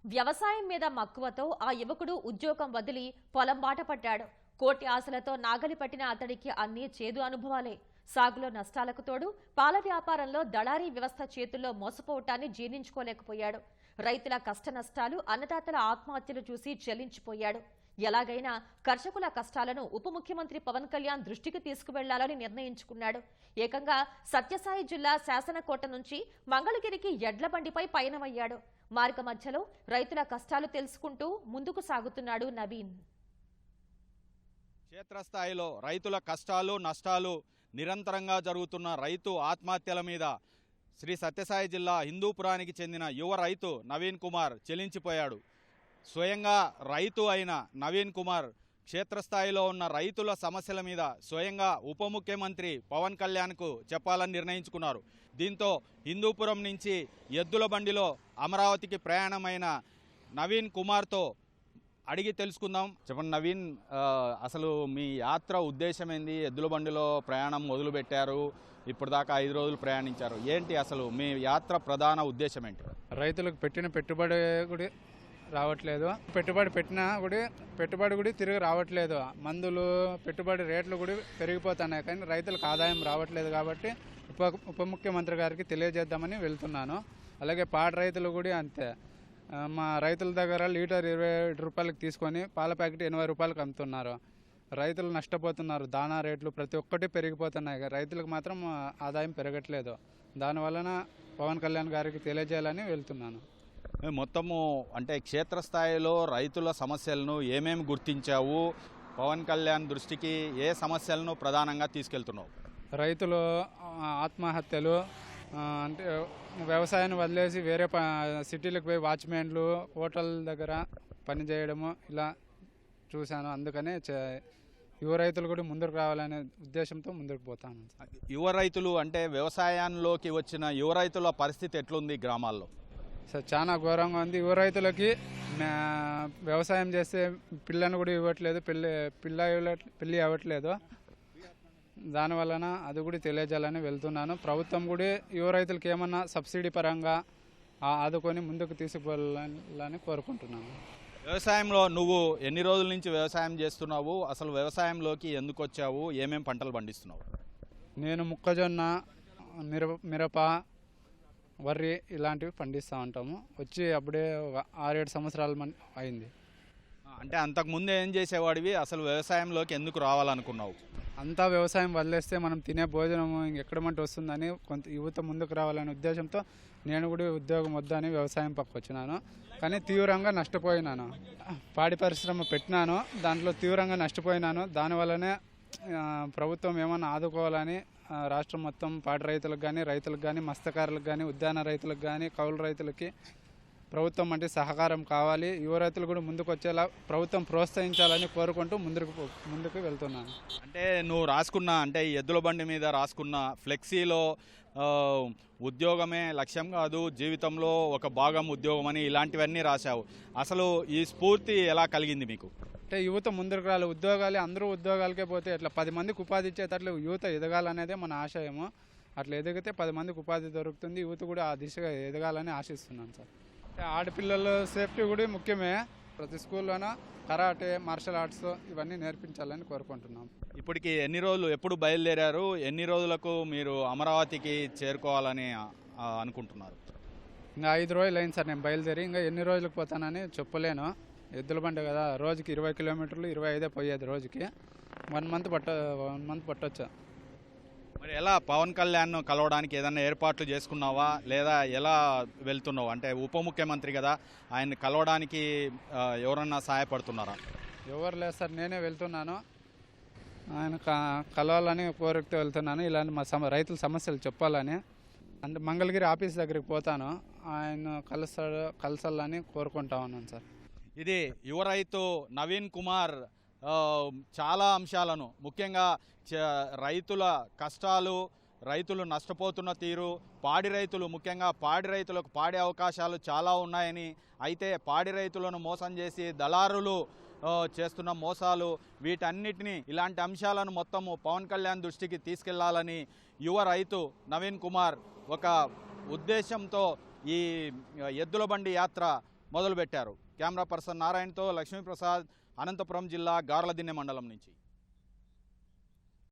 వ్యవసాయం మీద మక్కువతో ఆ యువకుడు ఉద్యోగం వదిలి పొలం బాట పట్టాడు. కోటి ఆశలతో నాగలి పట్టిన అతడికి అన్నీ చేదు అనుభవాలే. సాగులో నష్టాలకు తోడు పాల వ్యాపారంలో దళారీ వ్యవస్థ చేతుల్లో మోసపోవటాన్ని జీర్ణించుకోలేకపోయాడు. రైతుల కష్ట నష్టాలు, అన్నదాతల ఆత్మహత్యలు చూసి చెల్లించిపోయాడు. ఎలాగైనా కర్షకుల కష్టాలను ఉప ముఖ్యమంత్రి పవన్ కళ్యాణ్ దృష్టికి తీసుకువెళ్లాలని నిర్ణయించుకున్నాడు. ఏకంగా సత్యసాయి జిల్లా శాసనకోట నుంచి మంగళగిరికి ఎడ్ల బండిపై పయనమయ్యాడు. మార్గ మధ్యలో రైతుల కష్టాలు తెలుసుకుంటూ ముందుకు సాగుతున్నాడు నవీన్. క్షేత్రస్థాయిలో రైతుల కష్టాలు నష్టాలు, నిరంతరంగా జరుగుతున్న రైతు ఆత్మహత్యల మీద శ్రీ సత్యసాయి జిల్లా హిందూపురానికి చెందిన యువ రైతు నవీన్ కుమార్ చెలించిపోయాడు. స్వయంగా రైతు అయిన నవీన్ కుమార్ క్షేత్రస్థాయిలో ఉన్న రైతుల సమస్యల మీద స్వయంగా ఉప ముఖ్యమంత్రి పవన్ కళ్యాణ్కు చెప్పాలని నిర్ణయించుకున్నారు. దీంతో హిందూపురం నుంచి ఎద్దుల బండిలో అమరావతికి ప్రయాణమైన నవీన్ కుమార్తో అడిగి తెలుసుకుందాం. చెప్పండి నవీన్, అసలు మీ యాత్ర ఉద్దేశం ఏంది? ఎద్దుల బండిలో ప్రయాణం మొదలుపెట్టారు, ఇప్పటిదాకా 5 రోజులు ప్రయాణించారు. ఏంటి అసలు మీ యాత్ర ప్రధాన ఉద్దేశం ఏంటి? రైతులకు పెట్టిన పెట్టుబడి కూడా రావట్లేదు, పెట్టుబడి కూడా తిరిగి రావట్లేదు. మందులు పెట్టుబడి రేట్లు కూడా పెరిగిపోతున్నాయి, కానీ రైతులకు ఆదాయం రావట్లేదు. కాబట్టి ఉప ముఖ్యమంత్రి గారికి తెలియజేద్దామని వెళ్తున్నాను. అలాగే పాడి రైతులు కూడా అంతే. మా రైతుల దగ్గర లీటర్ 27 రూపాయలకు తీసుకొని పాల ప్యాకెట్ 80 రూపాయలకు అమ్ముతున్నారు. రైతులు నష్టపోతున్నారు. దానా రేట్లు ప్రతి ఒక్కటి పెరిగిపోతున్నాయి, రైతులకు మాత్రం ఆదాయం పెరగట్లేదు. దానివలన పవన్ కళ్యాణ్ గారికి తెలియజేయాలని వెళ్తున్నాను. మొత్తము అంటే క్షేత్రస్థాయిలో రైతుల సమస్యలను ఏమేమి గుర్తించావు? పవన్ కళ్యాణ్ దృష్టికి ఏ సమస్యలను ప్రధానంగా తీసుకెళ్తున్నావు? రైతులు ఆత్మహత్యలు, అంటే వ్యవసాయాన్ని వదిలేసి వేరే సిటీలకు పోయి వాచ్మెన్లు, హోటల్ దగ్గర పనిచేయడము ఇలా చూశాను. అందుకనే యువ రైతులు కూడా ముందుకు రావాలనే ఉద్దేశంతో ముందుకు పోతాను. యువ రైతులు అంటే వ్యవసాయంలోకి వచ్చిన యువ రైతుల పరిస్థితి ఎట్లుంది గ్రామాల్లో? చాలా ఘోరంగా ఉంది. యువ రైతులకి వ్యవసాయం చేస్తే పిల్లను కూడా ఇవ్వట్లేదు, పెళ్ళి అవ్వట్లేదు. దానివలన అది కూడా తెలియజేయాలని వెళ్తున్నాను. ప్రభుత్వం కూడా యువ రైతులకి ఏమన్నా సబ్సిడీ పరంగా ఆదుకొని ముందుకు తీసుకువెళ్ళాలని కోరుకుంటున్నాను. వ్యవసాయంలో నువ్వు ఎన్ని రోజుల నుంచి వ్యవసాయం చేస్తున్నావు? అసలు వ్యవసాయంలోకి ఎందుకు వచ్చావు? ఏమేమి పంటలు పండిస్తున్నావు? నేను మొక్కజొన్న, మిరప, వరి ఇలాంటివి పండిస్తూ ఉంటాము. వచ్చి అప్పుడే 6-7 సంవత్సరాలు అయింది. అంటే అంతకుముందు ఏం చేసేవాడివి? అసలు వ్యవసాయంలోకి ఎందుకు రావాలనుకున్నావు? అంతా వ్యవసాయం వదిలేస్తే మనం తినే భోజనం ఇంకెక్కడమంటే వస్తుందని కొంత యువత ముందుకు రావాలనే ఉద్దేశంతో నేను కూడా ఉద్యోగం వద్దని వ్యవసాయం పక్క వచ్చినాను. కానీ తీవ్రంగా నష్టపోయినాను. పాడి పరిశ్రమ పెట్టినాను, దాంట్లో తీవ్రంగా నష్టపోయినాను. దానివల్లనే ప్రభుత్వం ఏమన్నా ఆదుకోవాలని రాష్ట్రం మొత్తం పాడి రైతులకు కానీ, మత్స్యకారులకు కానీ, ఉద్యాన రైతులకు కానీ, కౌలు రైతులకి ప్రభుత్వం అంటే సహకారం కావాలి. యువ రైతులు కూడా ముందుకు వచ్చేలా ప్రభుత్వం ప్రోత్సహించాలని కోరుకుంటూ ముందుకు వెళ్తున్నాను. అంటే నువ్వు రాసుకున్న, అంటే ఎద్దుల బండి మీద రాసుకున్న ఫ్లెక్సీలో ఉద్యోగమే లక్ష్యం కాదు, జీవితంలో ఒక భాగం ఉద్యోగం అని ఇలాంటివన్నీ రాశావు. అసలు ఈ స్ఫూర్తి ఎలా కలిగింది మీకు? అంటే యువత ముందుకు రాలి, ఉద్యోగాలు అందరూ ఉద్యోగాలకే పోతే ఇట్లా 10 మందికి ఉపాధి ఇచ్చేటట్లు యువత ఎదగాలనేదే మన ఆశయము. అట్లా ఎదిగితే 10 మందికి ఉపాధి దొరుకుతుంది. యువత కూడా ఆ దిశగా ఎదగాలని ఆశిస్తున్నాను సార్. ఆడపిల్లల సేఫ్టీ కూడా ముఖ్యమే. ప్రతి స్కూల్లోనూ కరాటే, మార్షల్ ఆర్ట్స్ ఇవన్నీ నేర్పించాలని కోరుకుంటున్నాం. ఇప్పటికి ఎన్ని రోజులు, ఎప్పుడు బయలుదేరారు? ఎన్ని రోజులకు మీరు అమరావతికి చేరుకోవాలని అనుకుంటున్నారు? ఇంకా 5 రోజులు అయింది సార్ నేను బయలుదేరి. ఇంకా ఎన్ని రోజులకు పోతానని చెప్పలేను. ఎద్దుల బండి కదా, రోజుకి 20 కిలోమీటర్లు, 25 పోయేది రోజుకి. 1 మంత్ పట్టొచ్చు. మరి ఎలా పవన్ కళ్యాణ్ కలవడానికి ఏదైనా ఏర్పాట్లు చేసుకున్నావా, లేదా ఎలా వెళ్తున్నావు? అంటే ఉప ముఖ్యమంత్రి కదా, ఆయన కలవడానికి ఎవరన్నా సహాయపడుతున్నారా? ఎవరు లేదు సార్, నేనే వెళ్తున్నాను. ఆయన కలవాలని కోరికతో వెళ్తున్నాను. ఇలాంటి మా రైతుల సమస్యలు చెప్పాలని. అంటే మంగళగిరి ఆఫీస్ దగ్గరికి పోతాను, ఆయన కలసాలని కోరుకుంటా ఉన్నాను సార్. ఇది యువ రైతు నవీన్ కుమార్ చాలా అంశాలను, ముఖ్యంగా రైతుల కష్టాలు, రైతులు నష్టపోతున్న తీరు, పాడి రైతులు, ముఖ్యంగా పాడి రైతులకు పాడే అవకాశాలు చాలా ఉన్నాయని, అయితే పాడి రైతులను మోసం చేసి దళారులు చేస్తున్న మోసాలు, వీటన్నిటినీ, ఇలాంటి అంశాలను మొత్తము పవన్ కళ్యాణ్ దృష్టికి తీసుకెళ్లాలని యువ రైతు నవీన్ కుమార్ ఒక ఉద్దేశంతో ఈ ఎద్దుల బండి యాత్ర మొదలుపెట్టారు. కెమెరా పర్సన్ నారాయణతో లక్ష్మీప్రసాద్, అనంతపురం జిల్లా గార్లదిన్నె మండలం నుంచి.